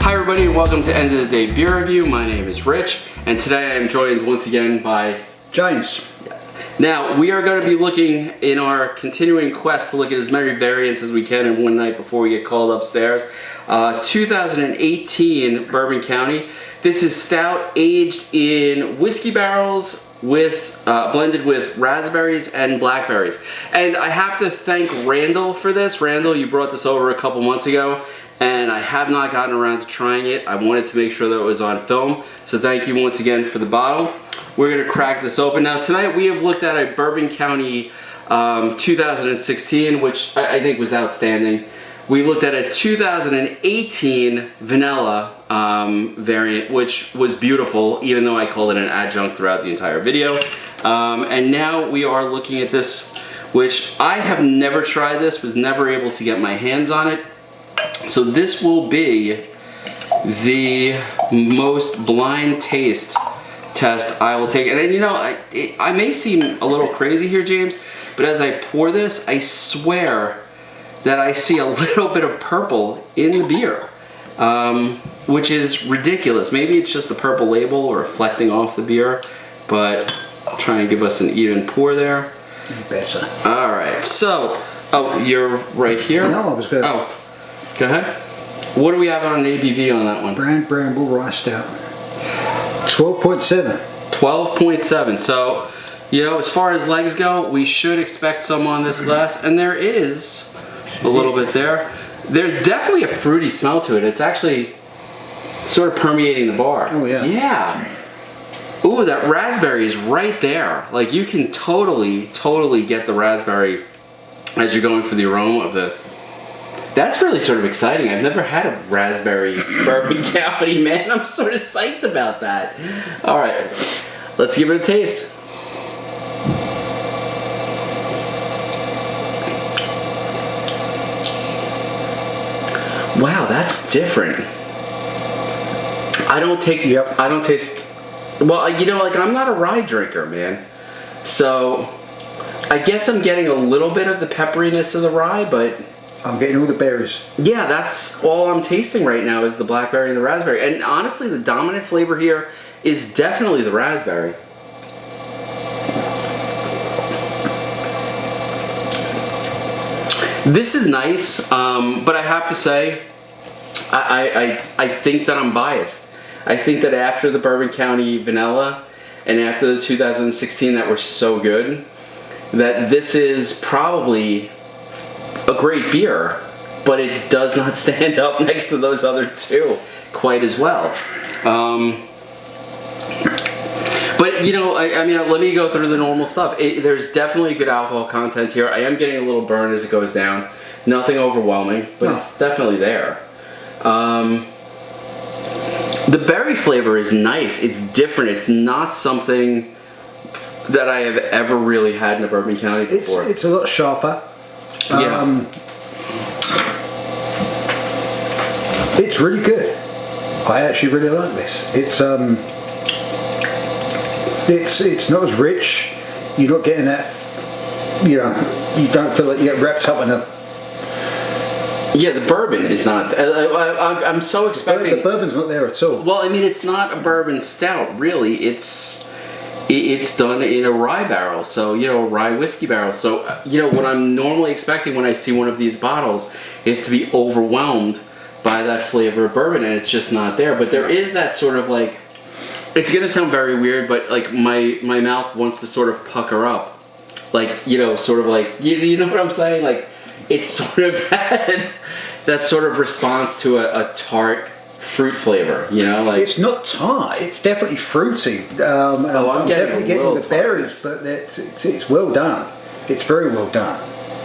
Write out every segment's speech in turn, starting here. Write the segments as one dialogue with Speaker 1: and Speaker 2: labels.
Speaker 1: Hi everybody and welcome to End of the Day Beer Review. My name is Rich and today I am joined once again by
Speaker 2: James.
Speaker 1: Now we are going to be looking in our continuing quest to look at as many variants as we can in one night before we get called upstairs. 2018 Bourbon County. This is stout aged in whiskey barrels with blended with raspberries and blackberries. And I have to thank Randall for this. Randall, you brought this over a couple months ago and I have not gotten around to trying it. I wanted to make sure that it was on film. So thank you once again for the bottle. We're gonna crack this open. Now tonight we have looked at a Bourbon County 2016, which I think was outstanding. We looked at a 2018 vanilla variant, which was beautiful, even though I called it an adjunct throughout the entire video. And now we are looking at this, which I have never tried this, was never able to get my hands on it. So this will be the most blind taste test I will take. And you know, I may seem a little crazy here, James, but as I pour this, I swear that I see a little bit of purple in the beer, which is ridiculous. Maybe it's just the purple label reflecting off the beer, but I'll try and give us an even pour there.
Speaker 2: Better. All
Speaker 1: right, so, oh, you're right here?
Speaker 2: No, I was good.
Speaker 1: Oh, go ahead. What do we have on an ABV on that one?
Speaker 2: Bramble Rye Stout. 12.7.
Speaker 1: 12.7. So, you know, as far as legs go, we should expect some on this glass, and there is a little bit there. There's definitely a fruity smell to it. It's actually sort of permeating the bar.
Speaker 2: Oh yeah.
Speaker 1: Yeah. Ooh, that raspberry is right there. Like you can totally get the raspberry as you're going for the aroma of this. That's really sort of exciting. I've never had a raspberry Bourbon County, man. I'm sort of psyched about that. All right, let's give it a taste. Wow, that's different. I don't taste, well, you know, like I'm not a rye drinker, man. So I guess I'm getting a little bit of the pepperiness of the rye, but
Speaker 2: I'm getting all the berries.
Speaker 1: Yeah, that's all I'm tasting right now is the blackberry and the raspberry. And honestly, the dominant flavor here is definitely the raspberry. This is nice, but I have to say, I think that I'm biased. I think that after the Bourbon County Vanilla and after the 2016 that were so good, that this is probably a great beer, but it does not stand up next to those other two quite as well. But you know, I mean, let me go through the normal stuff. There's definitely good alcohol content here. I am getting a little burn as it goes down. Nothing overwhelming, but it's definitely there. The berry flavor is nice. It's different. It's not something that I have ever really had in a Bourbon County before.
Speaker 2: It's a lot sharper.
Speaker 1: Yeah.
Speaker 2: It's really good. I actually really like this. It's not as rich. You're not getting that, you know, you don't feel like you get wrapped up in a...
Speaker 1: Yeah, the bourbon is not, I'm so expecting...
Speaker 2: The bourbon's not there at all.
Speaker 1: Well, I mean, it's not a bourbon stout, really. It's done in a rye barrel, so, you know, a rye whiskey barrel. So, you know, what I'm normally expecting when I see one of these bottles is to be overwhelmed by that flavor of bourbon, and it's just not there. But there is that sort of like, it's gonna sound very weird, but like my mouth wants to sort of pucker up. Like, you know, sort of like, you know what I'm saying? Like, it's sort of that sort of response to a tart fruit flavor, you know, like
Speaker 2: it's not tart. It's definitely fruity. I'm definitely getting the berries, but it's well done. It's very well done.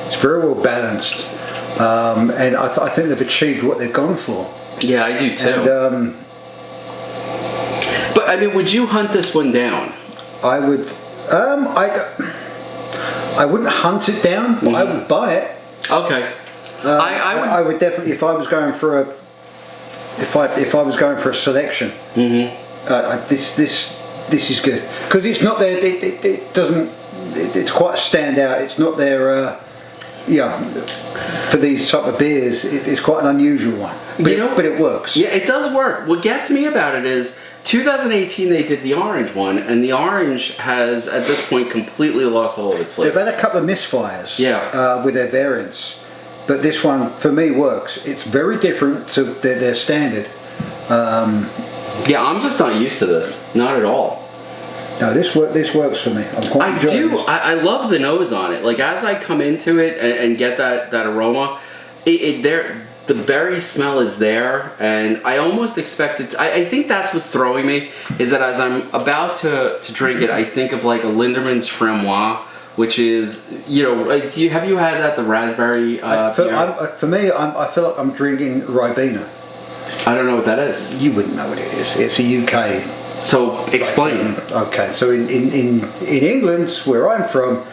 Speaker 2: It's very well balanced, and I think they've achieved what they've gone for.
Speaker 1: Yeah, I do too.
Speaker 2: And,
Speaker 1: but I mean, would you hunt this one down?
Speaker 2: I would. I wouldn't hunt it down, but I would buy it.
Speaker 1: Okay.
Speaker 2: I would definitely, if I was going for a. If I was going for a selection, this is good because it's not there. It doesn't. It's quite a standout. It's not their for these type of beers, it's quite an unusual one. But it works.
Speaker 1: Yeah, it does work. What gets me about it is 2018 they did the orange one, and the orange has at this point completely lost all of its flavor.
Speaker 2: They've had a couple of misfires with their variants, but this one for me works. It's very different to their standard.
Speaker 1: Yeah, I'm just not used to this. Not at all.
Speaker 2: No, this works for me. I'm quite enjoying this.
Speaker 1: I love the nose on it. Like as I come into it and get that aroma, the berry smell is there, and I almost expected. I think that's what's throwing me, is that as I'm about to drink it, I think of like a Linderman's Framboise, which is, you know, have you had that, the raspberry?
Speaker 2: For me, I feel like I'm drinking Ribena.
Speaker 1: I don't know what that is.
Speaker 2: You wouldn't know what it is. It's a UK.
Speaker 1: So explain.
Speaker 2: Okay, so in England, where I'm from,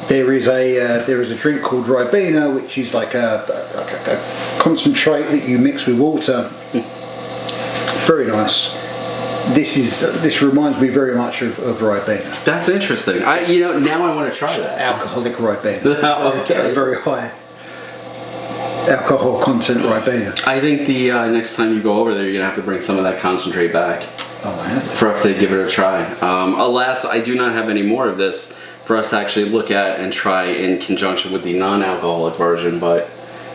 Speaker 2: there is a drink called Ribena, which is like a concentrate that you mix with water. Very nice. This reminds me very much of Ribena.
Speaker 1: That's interesting. Now I want to try that.
Speaker 2: Alcoholic Ribena. Okay. Very high alcohol content Ribena.
Speaker 1: I think the next time you go over there, you're gonna have to bring some of that concentrate back.
Speaker 2: Oh man.
Speaker 1: For us to give it a try. Alas, I do not have any more of this for us to actually look at and try in conjunction with the non-alcoholic version, but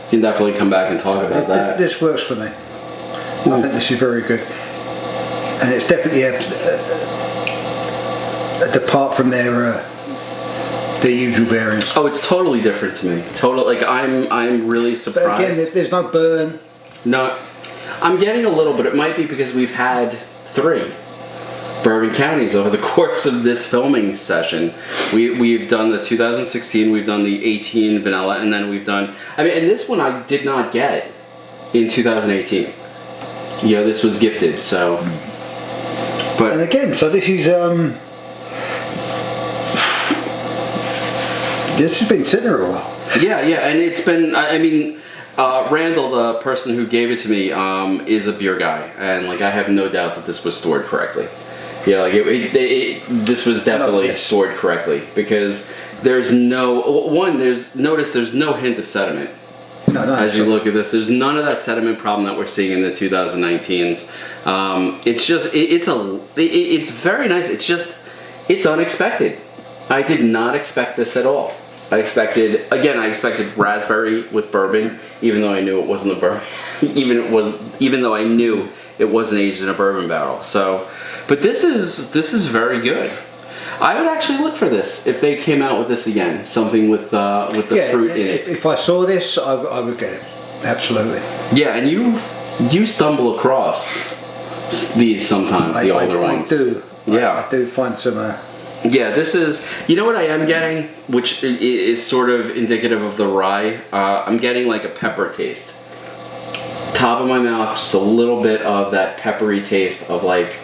Speaker 1: you can definitely come back and talk about that.
Speaker 2: This works for me. I think this is very good, and it's definitely a depart from their usual variants.
Speaker 1: Oh, it's totally different to me. Like I'm really surprised.
Speaker 2: But again, there's no burn.
Speaker 1: No, I'm getting a little bit. It might be because we've had 3 Bourbon counties over the course of this filming session. We've done the 2016, we've done the 18 vanilla, and then we've done, and this one I did not get in 2018. You know, this was gifted, so. But
Speaker 2: and again, so this is this has been sitting there a while.
Speaker 1: Yeah, and it's been, Randall, the person who gave it to me, is a beer guy, and like I have no doubt that this was stored correctly. Yeah, like this was definitely stored correctly, because there's no there's no hint of sediment.
Speaker 2: No,
Speaker 1: as you look at this, there's none of that sediment problem that we're seeing in the 2019s. It's very nice. It's unexpected. I did not expect this at all. I expected raspberry with bourbon, even though I knew it wasn't a bourbon. even though I knew it wasn't aged in a bourbon barrel. So, but this is very good. I would actually look for this if they came out with this again, something with the fruit in it.
Speaker 2: If I saw this, I would get it. Absolutely.
Speaker 1: Yeah, and you stumble across these sometimes, the older ones.
Speaker 2: I do.
Speaker 1: Yeah,
Speaker 2: I do find some.
Speaker 1: Yeah, this is, you know what I am getting, which is sort of indicative of the rye? I'm getting like a pepper taste. Top of my mouth, just a little bit of that peppery taste of like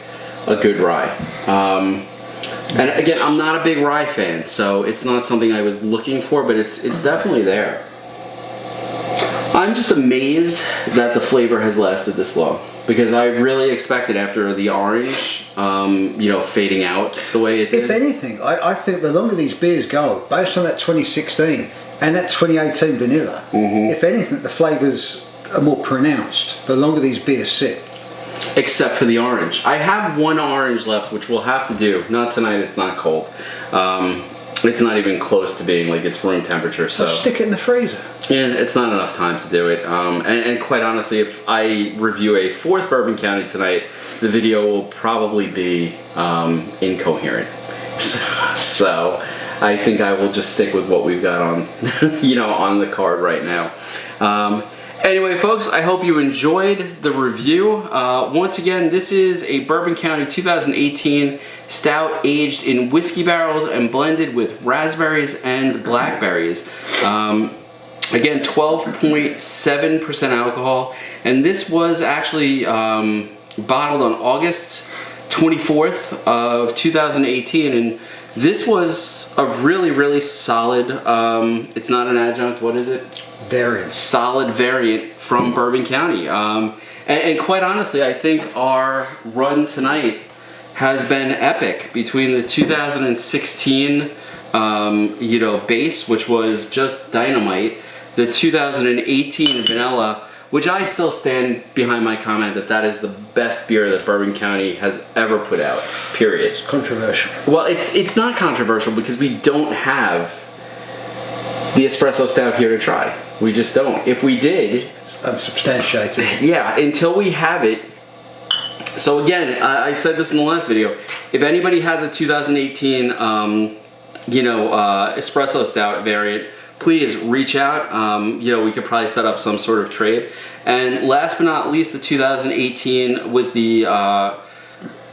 Speaker 1: a good rye. And again, I'm not a big rye fan, so it's not something I was looking for, but it's definitely there. I'm just amazed that the flavor has lasted this long, because I really expected after the orange, fading out the way it did.
Speaker 2: If anything, I think the longer these beers go, based on that 2016 and that 2018 vanilla, if anything, the flavors are more pronounced the longer these beers sit.
Speaker 1: Except for the orange. I have one orange left, which we'll have to do. Not tonight, it's not cold. It's not even close to being like it's room temperature, so.
Speaker 2: I'll stick it in the freezer.
Speaker 1: And it's not enough time to do it. And quite honestly, if I review a 4th Bourbon County tonight, the video will probably be incoherent. So I think I will just stick with what we've got on, on the card right now. Anyway, folks, I hope you enjoyed the review. Once again, this is a Bourbon County 2018 stout aged in whiskey barrels and blended with raspberries and blackberries. Again, 12.7% alcohol, and this was actually bottled on August 24th of 2018, and this was a really, really solid, it's not an adjunct, what is it?
Speaker 2: Variant.
Speaker 1: Solid variant from Bourbon County. And quite honestly, I think our run tonight has been epic between the 2016 you know, base, which was just dynamite. The 2018 vanilla, which I still stand behind my comment that that is the best beer that Bourbon County has ever put out, period.
Speaker 2: It's controversial.
Speaker 1: Well, it's not controversial because we don't have the espresso stout here to try. We just don't. If we did...
Speaker 2: It's unsubstantiated.
Speaker 1: Yeah, until we have it. So again, I said this in the last video. If anybody has a 2018, you know, espresso stout variant, please reach out. You know, we could probably set up some sort of trade. And last but not least, the 2018 with the,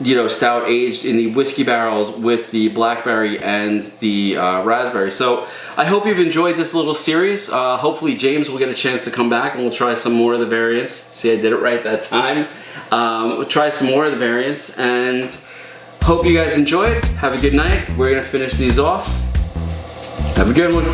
Speaker 1: you know, stout aged in the whiskey barrels with the blackberry and the raspberry. So I hope you've enjoyed this little series. Hopefully James will get a chance to come back and we'll try some more of the variants. See, I did it right that time. We'll try some more of the variants and hope you guys enjoyed. Have a good night. We're gonna finish these off. Have a good one.